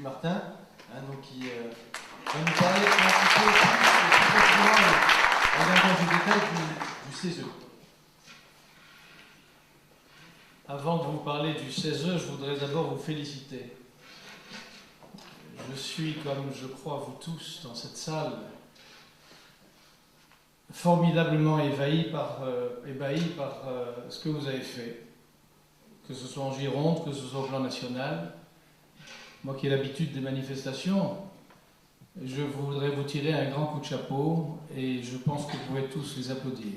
Martin, donc qui va nous parler un petit peu plus précisément en allant du détail du CESE. Avant de vous parler du CESE, je voudrais d'abord vous féliciter. Je suis, comme je crois vous tous dans cette salle, formidablement ébahi par ce que vous avez fait, que ce soit en Gironde, que ce soit au plan national. Moi qui ai l'habitude des manifestations, je voudrais vous tirer un grand coup de chapeau et je pense que vous pouvez tous les applaudir.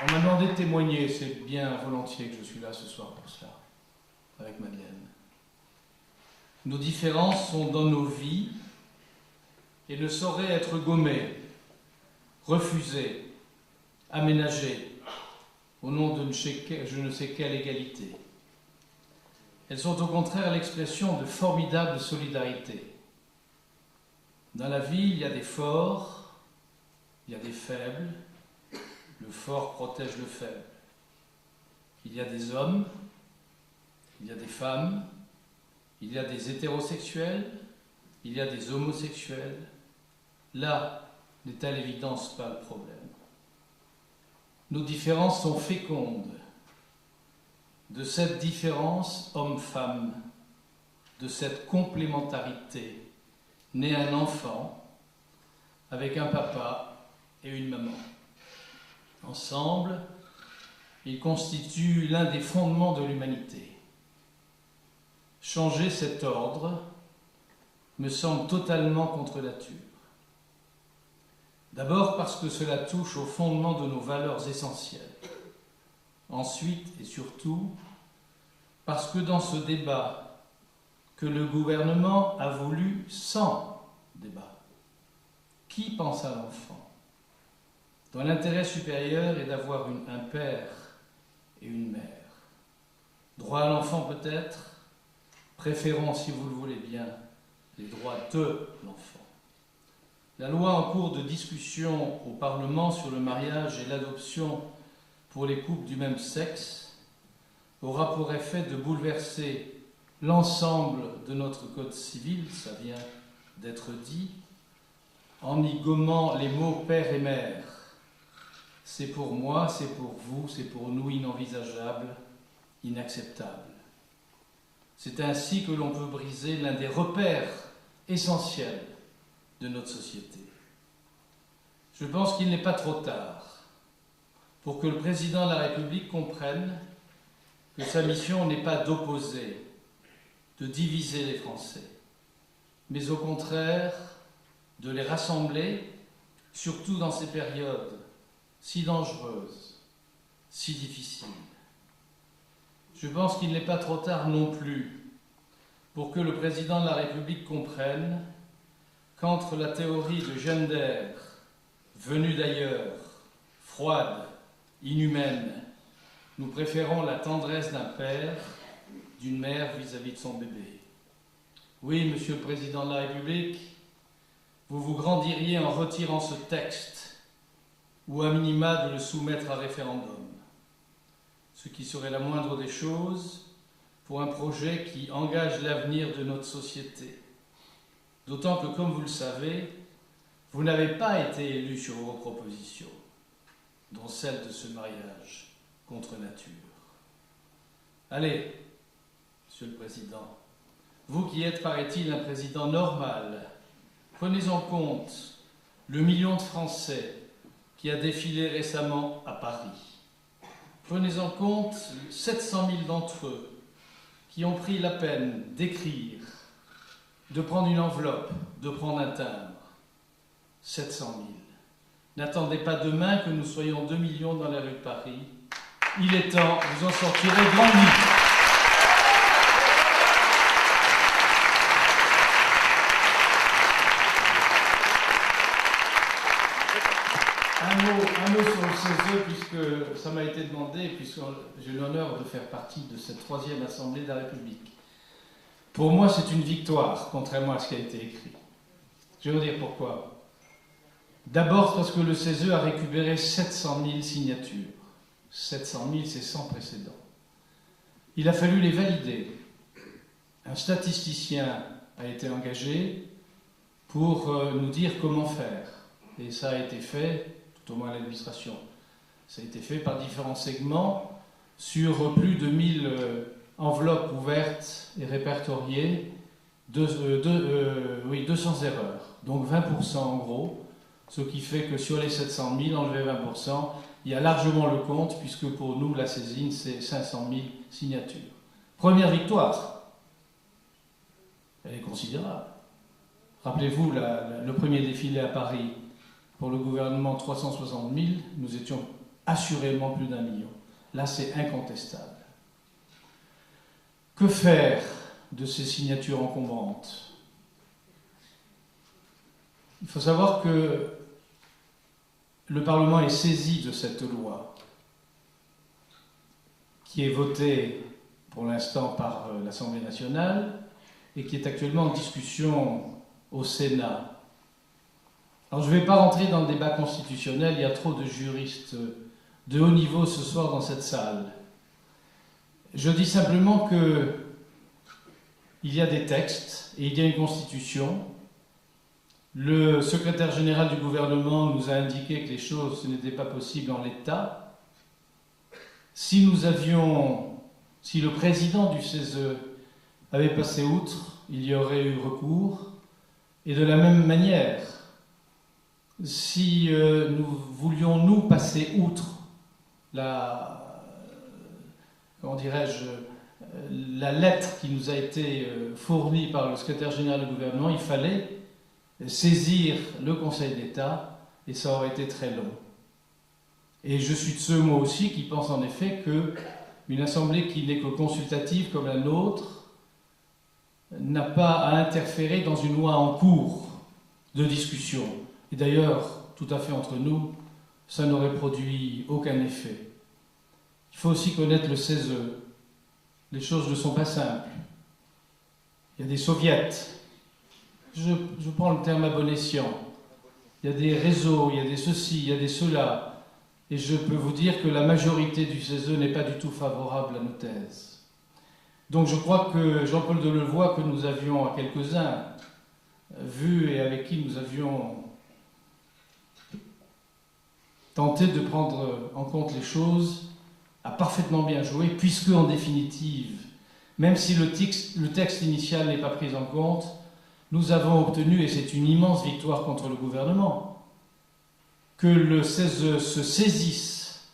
On m'a demandé de témoigner, c'est bien volontiers que je suis là ce soir pour cela, avec Madeleine. Nos différences sont dans nos vies et ne sauraient être gommées, refusées, aménagées au nom de je ne sais quelle égalité. Elles sont au contraire l'expression de formidables solidarités. Dans la vie, il y a des forts, il y a des faibles. Le fort protège le faible. Il y a des hommes, il y a des femmes, il y a des hétérosexuels, il y a des homosexuels. Là n'est à l'évidence pas le problème. Nos différences sont fécondes. De cette différence homme-femme, de cette complémentarité, naît un enfant avec un papa et une maman. Ensemble, ils constituent l'un des fondements de l'humanité. Changer cet ordre me semble totalement contre nature. D'abord parce que cela touche au fondement de nos valeurs essentielles. Ensuite et surtout, parce que dans ce débat que le gouvernement a voulu sans débat, qui pense à l'enfant ? Dont l'intérêt supérieur est d'avoir un père et une mère. Droit à l'enfant peut-être, préférons, si vous le voulez bien, les droits de l'enfant. La loi en cours de discussion au Parlement sur le mariage et l'adoption pour les couples du même sexe aura pour effet de bouleverser l'ensemble de notre code civil, ça vient d'être dit, en y gommant les mots père et mère. C'est pour moi, c'est pour vous, c'est pour nous inenvisageable, inacceptable. C'est ainsi que l'on peut briser l'un des repères essentiels de notre société. Je pense qu'il n'est pas trop tard pour que le président de la République comprenne que sa mission n'est pas d'opposer, de diviser les Français, mais au contraire de les rassembler, surtout dans ces périodes si dangereuse, si difficile. Je pense qu'il n'est pas trop tard non plus pour que le président de la République comprenne qu'entre la théorie de gender, venue d'ailleurs, froide, inhumaine, nous préférons la tendresse d'un père, d'une mère vis-à-vis de son bébé. Oui, Monsieur le Président de la République, vous vous grandiriez en retirant ce texte ou à minima de le soumettre à référendum, ce qui serait la moindre des choses pour un projet qui engage l'avenir de notre société. D'autant que, comme vous le savez, vous n'avez pas été élu sur vos propositions, dont celle de ce mariage contre nature. Allez, Monsieur le Président, vous qui êtes, paraît-il, un président normal, prenez en compte le million de Français qui a défilé récemment à Paris. Prenez en compte 700 000 d'entre eux qui ont pris la peine d'écrire, de prendre une enveloppe, de prendre un timbre. 700 000. N'attendez pas demain que nous soyons 2 millions dans les rues de Paris. Il est temps, vous en sortirez grandis. Un mot sur le CESE, puisque ça m'a été demandé, puisque j'ai l'honneur de faire partie de cette 3e Assemblée de la République. Pour moi, c'est une victoire, contrairement à ce qui a été écrit. Je vais vous dire pourquoi. D'abord parce que le CESE a récupéré 700 000 signatures. 700 000, c'est sans précédent. Il a fallu les valider. Un statisticien a été engagé pour nous dire comment faire. Et ça a été fait, tout au moins à l'administration, ça a été fait par différents segments sur plus de 1000 enveloppes ouvertes et répertoriées, 200 erreurs, donc 20% en gros, ce qui fait que sur les 700 000, enlever 20%, il y a largement le compte, puisque pour nous, la saisine, c'est 500 000 signatures. Première victoire, elle est considérable. Rappelez-vous, le premier défilé à Paris, pour le gouvernement, 360 000, nous étions assurément plus d'1 million. Là, c'est incontestable. Que faire de ces signatures encombrantes? Il faut savoir que le Parlement est saisi de cette loi, qui est votée pour l'instant par l'Assemblée nationale et qui est actuellement en discussion au Sénat. Alors je ne vais pas rentrer dans le débat constitutionnel, il y a trop de juristes de haut niveau ce soir dans cette salle. Je dis simplement qu'il y a des textes et il y a une constitution. Le secrétaire général du gouvernement nous a indiqué que les choses, ce n'était pas possible en l'état. Si le président du CESE avait passé outre, il y aurait eu recours. Et de la même manière, si nous voulions, nous, passer outre la lettre qui nous a été fournie par le secrétaire général du gouvernement, il fallait saisir le Conseil d'État et ça aurait été très long. Et je suis de ceux, moi aussi, qui pensent en effet qu'une assemblée qui n'est que consultative comme la nôtre n'a pas à interférer dans une loi en cours de discussion. Et d'ailleurs, tout à fait entre nous, ça n'aurait produit aucun effet. Il faut aussi connaître le CESE. Les choses ne sont pas simples. Il y a des soviets. Je prends le terme à bon escient. Il y a des réseaux, il y a des ceci, il y a des cela. Et je peux vous dire que la majorité du CESE n'est pas du tout favorable à nos thèses. Donc je crois que Jean-Paul Delevoye, que nous avions à quelques-uns vus et avec qui nous avions tenté de prendre en compte les choses, a parfaitement bien joué, puisque en définitive, même si le texte initial n'est pas pris en compte, nous avons obtenu, et c'est une immense victoire contre le gouvernement, que le CESE se saisisse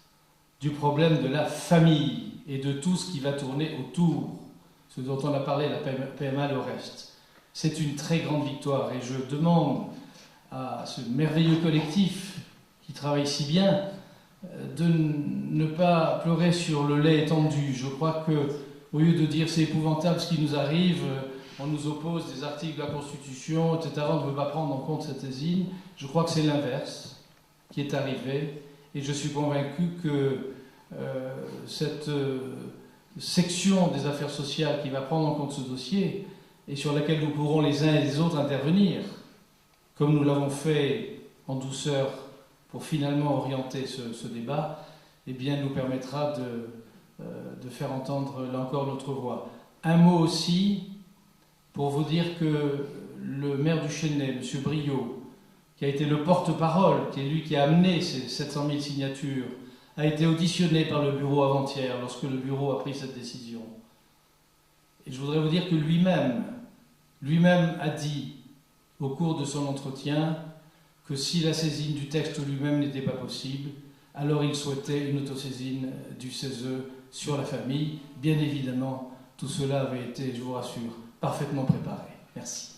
du problème de la famille et de tout ce qui va tourner autour, ce dont on a parlé, la PMA, le reste. C'est une très grande victoire et je demande à ce merveilleux collectif qui travaille si bien de ne pas pleurer sur le lait étendu. Je crois qu'au lieu de dire c'est épouvantable ce qui nous arrive, on nous oppose des articles de la Constitution, etc., on ne veut pas prendre en compte cette saisine, je crois que c'est l'inverse qui est arrivé et je suis convaincu que cette section des affaires sociales qui va prendre en compte ce dossier et sur laquelle nous pourrons les uns et les autres intervenir, comme nous l'avons fait en douceur pour finalement orienter ce débat, eh bien, nous permettra de faire entendre là encore notre voix. Un mot aussi pour vous dire que le maire du Chesnay, M. Briot, qui a été le porte-parole, qui est lui qui a amené ces 700 000 signatures, a été auditionné par le bureau avant-hier lorsque le bureau a pris cette décision. Et je voudrais vous dire que lui-même a dit au cours de son entretien que si la saisine du texte lui-même n'était pas possible, alors il souhaitait une autosaisine du CESE sur la famille. Bien évidemment, tout cela avait été, je vous rassure, parfaitement préparé. Merci.